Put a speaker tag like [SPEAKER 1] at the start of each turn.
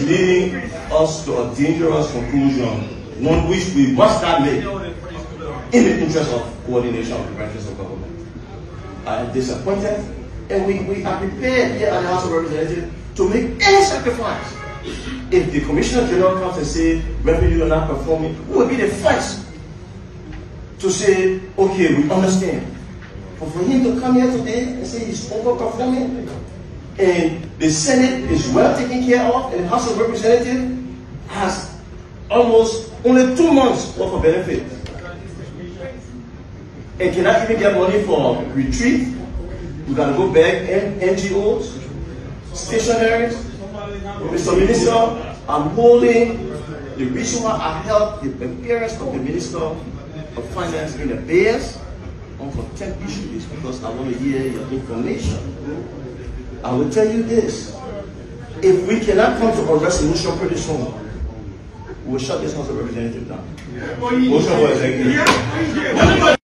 [SPEAKER 1] leading us to a dangerous conclusion, one which we must not make in the interest of coordination of the branches of government. I am disappointed, and we are prepared here at the House of Representatives to make any sacrifice. If the Commissioner General comes and says revenue are not performing, we will be the first to say, okay, we understand. But for him to come here today and say he's overperforming, and the Senate is well taken care of, and the House of Representatives has almost only 2 months worth of benefit, and cannot even get money for retreat. We got to go back and NGOs, stationaries. Mr. Minister, I'm holding the reason why I held the appearance of the Minister of Finance in the Bears on contempt issue is because I want to hear your information. I will tell you this: if we cannot come to a resolution pretty soon, we will shut this House of Representatives down. Motion for executive.